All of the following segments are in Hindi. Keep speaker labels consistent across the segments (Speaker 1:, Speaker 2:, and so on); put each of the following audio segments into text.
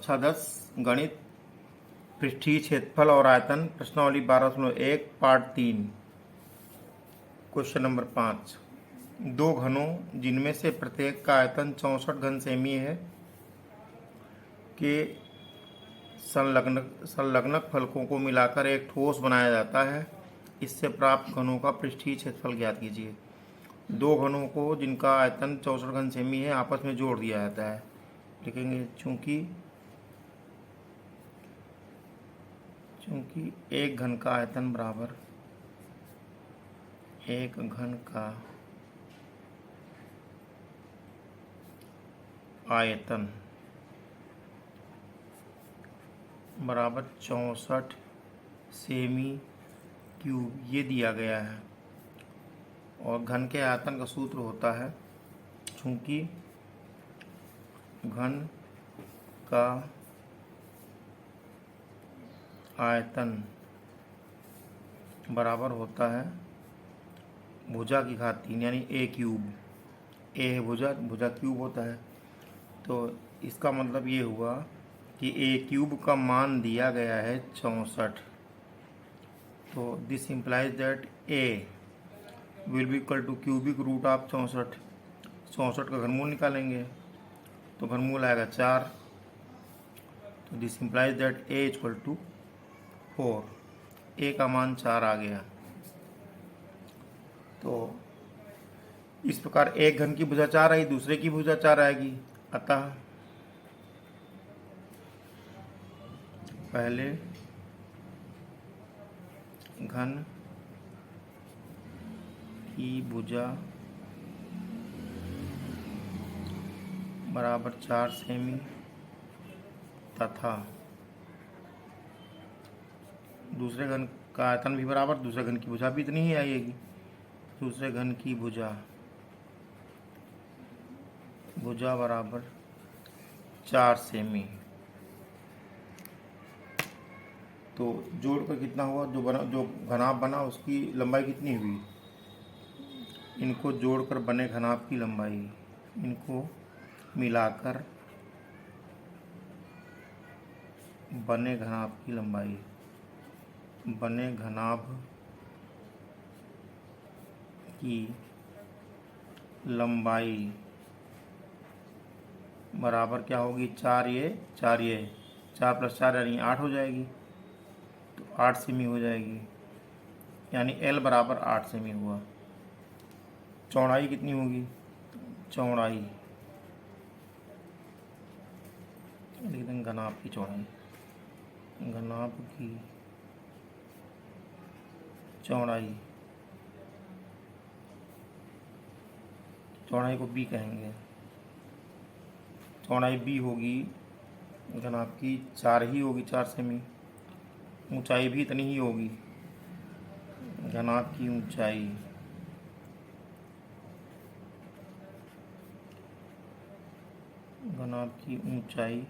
Speaker 1: कक्षा 10 गणित पृष्ठीय क्षेत्रफल और आयतन प्रश्नावली 12.1 पार्ट 3 क्वेश्चन नंबर 5। दो घनों जिनमें से प्रत्येक का आयतन 64 घन सेमी है के संलग्नक फलकों को मिलाकर एक ठोस बनाया जाता है। इससे प्राप्त घनों का पृष्ठीय क्षेत्रफल ज्ञात कीजिए। दो घनों को जिनका आयतन 64 घन सेमी है आपस में जोड़ दिया जाता है। लिखेंगे चूंकि एक घन का आयतन बराबर एक घन का आयतन बराबर 64 सेमी क्यूब ये दिया गया है। और घन के आयतन का सूत्र होता है चूंकि घन का आयतन बराबर होता है भुजा की घात 3 यानी ए क्यूब। ए है भुजा, भुजा क्यूब होता है। तो इसका मतलब ये हुआ कि ए क्यूब का मान दिया गया है 64। तो this implies that A will be equal to cubic root of 64। 64 का घनमूल निकालेंगे तो घनमूल आएगा 4। तो this implies that A equal to 4। A का मान 4 आ गया। तो इस प्रकार एक घन की भुजा 4 आई, दूसरे की भुजा 4 आएगी। अतः पहले घन की भुजा बराबर 4 सेमी तथा दूसरे घन का आयतन भी बराबर, दूसरे घन की भुजा भी इतनी ही आएगी। दूसरे घन की भुजा बराबर 4 सेमी। तो जोड़कर कितना हुआ, जो घनाभ बना उसकी लंबाई कितनी हुई। इनको जोड़कर बने घनाभ की लंबाई, इनको मिलाकर बने घनाभ की लंबाई, बने घनाभ की लंबाई बराबर क्या होगी, 4 ये 4 प्लस 4 यानी 8 हो जाएगी। तो 8 सेमी हो जाएगी, यानी L बराबर 8 सेमी हुआ। चौड़ाई कितनी होगी, चौड़ाई लिख देंगे घनाभ की चौड़ाई, घनाभ की चौड़ाई को B कहेंगे। चौड़ाई B होगी घनाभ की 4 ही होगी, 4 सेमी। ऊंचाई भी इतनी ही होगी, घनाभ की ऊंचाई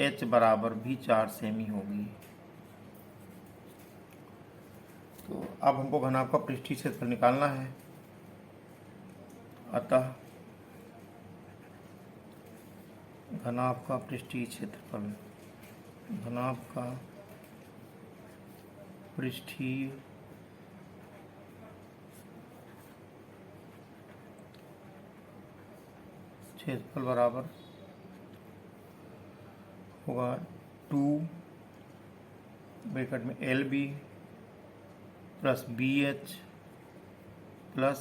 Speaker 1: H बराबर भी 4 सेमी होगी। तो अब हमको घनाभ का पृष्ठीय क्षेत्रफल निकालना है। अतः घनाभ का पृष्ठीय क्षेत्रफल, घनाभ का पृष्ठीय क्षेत्रफल बराबर होगा 2 ब्रैकेट में LB plus BH plus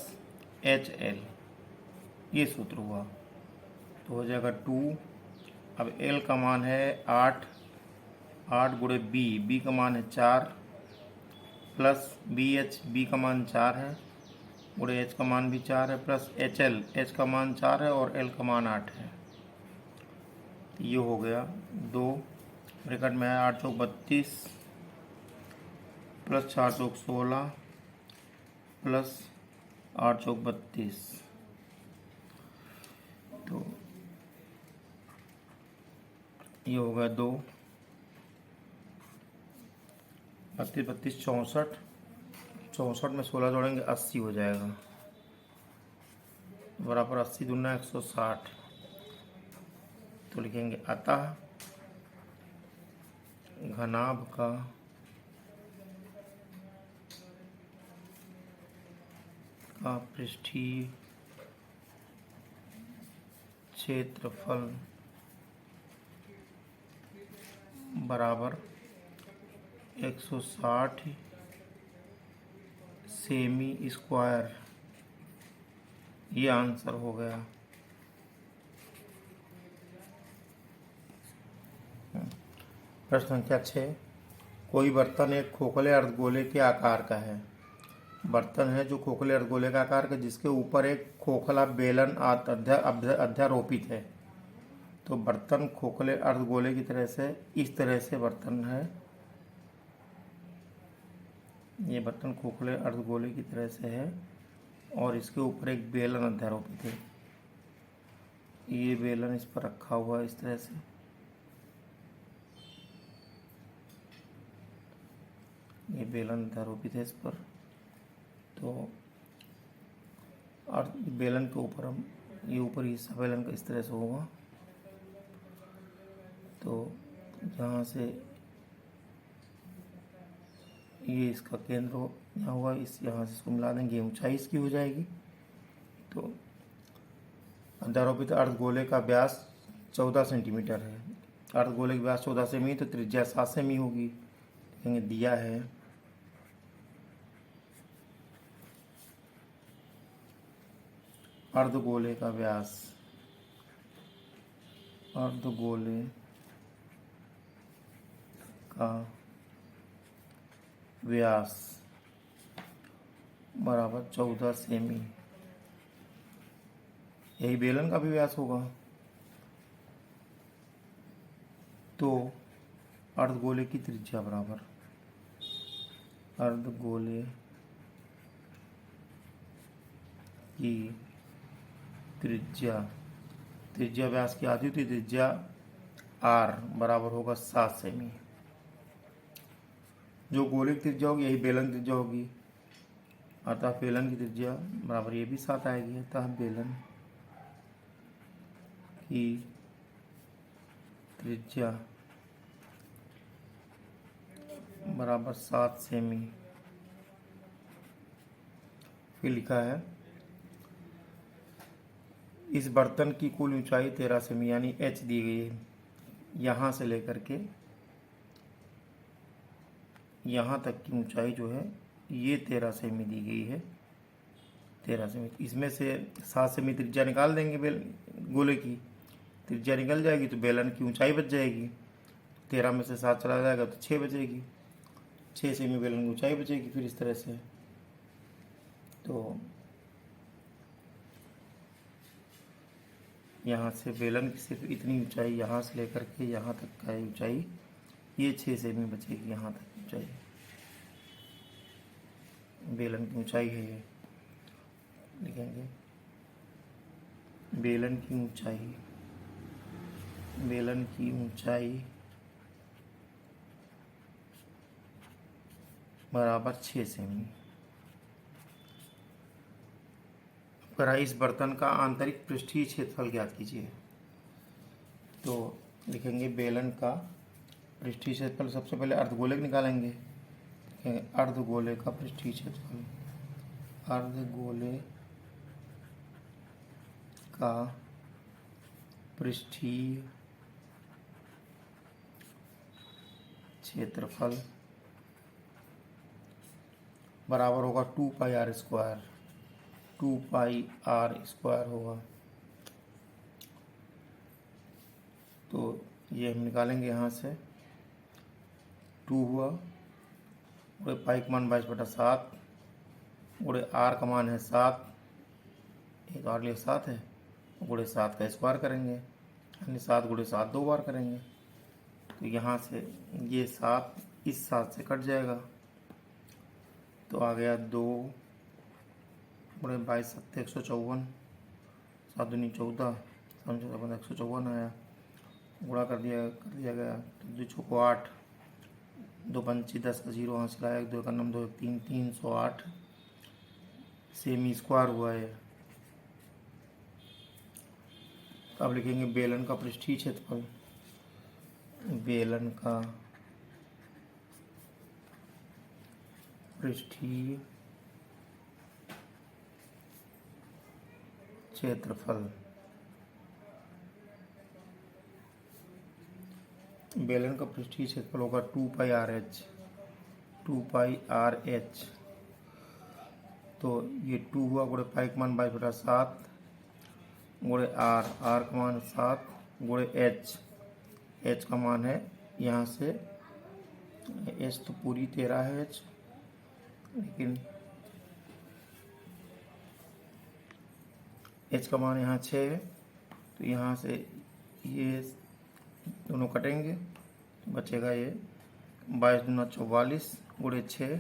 Speaker 1: HL, ये सूत्र हुआ। तो हो जाएगा 2। अब L का मान है 8 गुणे B का मान है 4 प्लस BH, B का मान 4 है, गुणे H का मान भी 4 है, प्लस HL, H का मान 4 है और L का मान 8 है। ये हो गया 2 ब्रैकेट में है 8 चौक 32 प्लस 4 चौक 16 प्लस 8 चौक 32। तो ये हो गया 2 32 32 64, 64 में 16 जोड़ेंगे 80 हो जाएगा, बराबर 80 दूना 160। तो लिखेंगे अतः घनाभ का पृष्ठीय क्षेत्रफल बराबर 160 सेमी स्क्वायर। ये आंसर हो गया। प्रश्न संख्या 6, कोई बर्तन एक खोखले अर्धगोले के आकार का है। बर्तन है जो खोखले अर्धगोले का आकार का, जिसके ऊपर एक खोखला बेलन अध्यारोपित है। तो बर्तन खोखले अर्धगोले की तरह से, इस तरह से बर्तन है। ये बर्तन खोखले अर्धगोले की तरह से है और इसके ऊपर एक बेलन अध्यारोपित है। ये बेलन इस पर रखा हुआ है इस तरह से। ये बेलन अध्यारोपित है इस पर। तो और बेलन के ऊपर हम ये ऊपर हिस्सा बेलन का इस तरह से होगा। तो यहाँ से ये इसका केंद्र यहाँ होगा, इस यहाँ से इसको मिला देंगे, ऊंचाई इसकी हो जाएगी। तो अध्यारोपित अर्धगोले का व्यास 14 सेंटीमीटर है। अर्धगोले का व्यास 14 सेमी, तो त्रिज्या 7 सेमी होगी। देखेंगे दिया है अर्धगोले का व्यास, अर्धगोले का व्यास बराबर 14 सेमी। यही बेलन का भी व्यास होगा। तो अर्धगोले की त्रिज्या बराबर, अर्धगोले की त्रिज्या, त्रिज्या व्यास की आधी होती, त्रिज्या r बराबर होगा 7 सेमी। जो गोले की त्रिज्या होगी यही बेलन की त्रिज्या होगी, अतः बेलन की त्रिज्या बराबर ये भी 7 आएगी। अतः बेलन की त्रिज्या बराबर 7 सेमी। फिर लिखा है इस बर्तन की कुल ऊंचाई 13 सेमी यानी h दी गई है। यहाँ से लेकर के यहाँ तक की ऊंचाई जो है ये 13 सेमी दी गई है। 13 सेमी, इसमें से 7 सेमी त्रिज्या निकाल देंगे। गोले की त्रिज्या निकल जाएगी तो बेलन की ऊंचाई बच जाएगी। 13 में से 7 चला जाएगा तो 6 बचेगी। 6 सेमी बेलन की ऊंचाई बचेगी। फिर इस तरह से तो यहाँ से बेलन की सिर्फ इतनी ऊंचाई, यहाँ से लेकर के यहाँ तक का ऊंचाई ये 6 सेमी बचेगी। यहाँ तक ऊंचाई बेलन की ऊंचाई है। ये लिखेंगे बेलन की ऊंचाई, बेलन की ऊंचाई बराबर 6 सेमी। इस बर्तन का आंतरिक पृष्ठीय क्षेत्रफल ज्ञात कीजिए। तो लिखेंगे बेलन का पृष्ठीय क्षेत्रफल, सबसे पहले अर्धगोले का निकालेंगे। अर्धगोले का पृष्ठीय क्षेत्रफल, अर्धगोले का पृष्ठीय क्षेत्रफल बराबर होगा 2 pi R square. 2 pi R square होगा। तो ये हम निकालेंगे यहाँ से। 2 हुआ, गुणे पाई का मान 22/7, गुणे आर का मान है 7, एक आर लिए 7 है, गुणे 7 का स्क्वायर करेंगे यानी 7 गुणे 7 2 बार करेंगे। तो यहाँ से ये 7 इस 7 से कट जाएगा तो आ गया 2 गुणे 22 7 154, 7 दूनी 14, 154 आया। गुणा कर दिया गया तो 2 चौको 8, 2 पंची 10 का 0 हासिल आया, 2 का 9 2 3 308 सेमी स्क्वायर हुआ है। अब लिखेंगे बेलन का पृष्ठीय क्षेत्रफल, बेलन का पृष्ठीय क्षेत्रफल। बेलन का पृष्ठीय क्षेत्रफल होगा 2πRh। 2πRh तो ये 2 हुआ गुणे पाई का मान 22/7 गुणे आर का मान 7 गुणे एच का मान है यहाँ से एच तो पूरी 13 है एच, लेकिन एच का मान यहाँ 6 है तो यहाँ से ये दोनों कटेंगे तो बचेगा ये 22 दूना 44 गुणे 6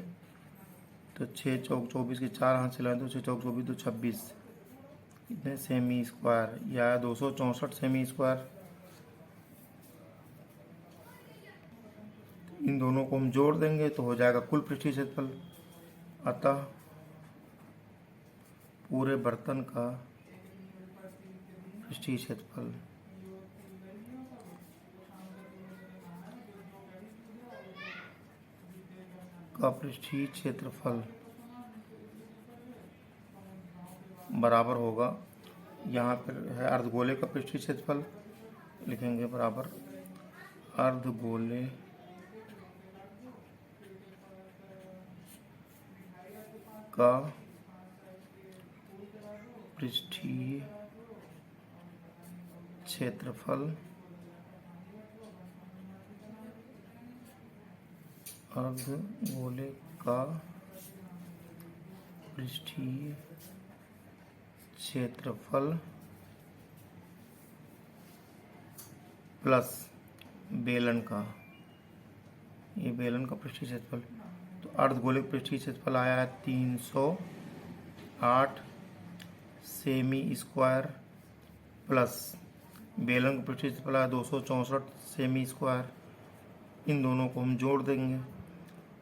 Speaker 1: तो 6 चौक 24 के 4 हाथ से लाए तो 6 चौक 24 तो 26 कितने सेमी स्क्वायर या 264 सेमी स्क्वायर। इन दोनों को हम जोड़ देंगे तो हो जाएगा कुल पृष्ठीय क्षेत्रफल। अतः पूरे बर्तन का पृष्ठीय क्षेत्रफल पृष्ठीय क्षेत्रफल बराबर होगा, यहाँ पर है अर्धगोले का पृष्ठीय क्षेत्रफल, लिखेंगे बराबर अर्धगोले का पृष्ठीय क्षेत्रफल अर्धगोले का पृष्ठीय क्षेत्रफल प्लस बेलन का, ये बेलन का पृष्ठीय क्षेत्रफल तो अर्धगोले का पृष्ठीय क्षेत्रफल आया है 308 सेमी स्क्वायर प्लस बेलन का पृष्ठीय क्षेत्रफल आया 264 सेमी स्क्वायर। इन दोनों को हम जोड़ देंगे,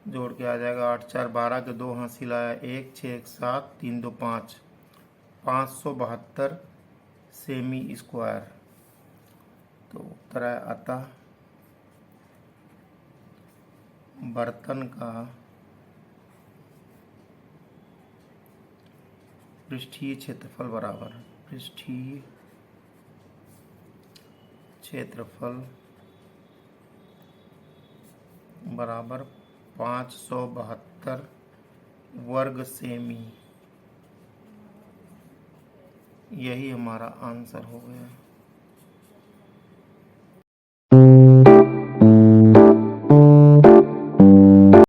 Speaker 1: जोड़ के आ जाएगा 8 4 12 के 2 हासिल आया 1 6 1 7 3 2 5 572 सेमी स्क्वायर। तो उत्तर है अतः बर्तन का पृष्ठीय क्षेत्रफल बराबर पृष्ठीय क्षेत्रफल बराबर 572 वर्ग सेमी। यही हमारा आंसर हो गया।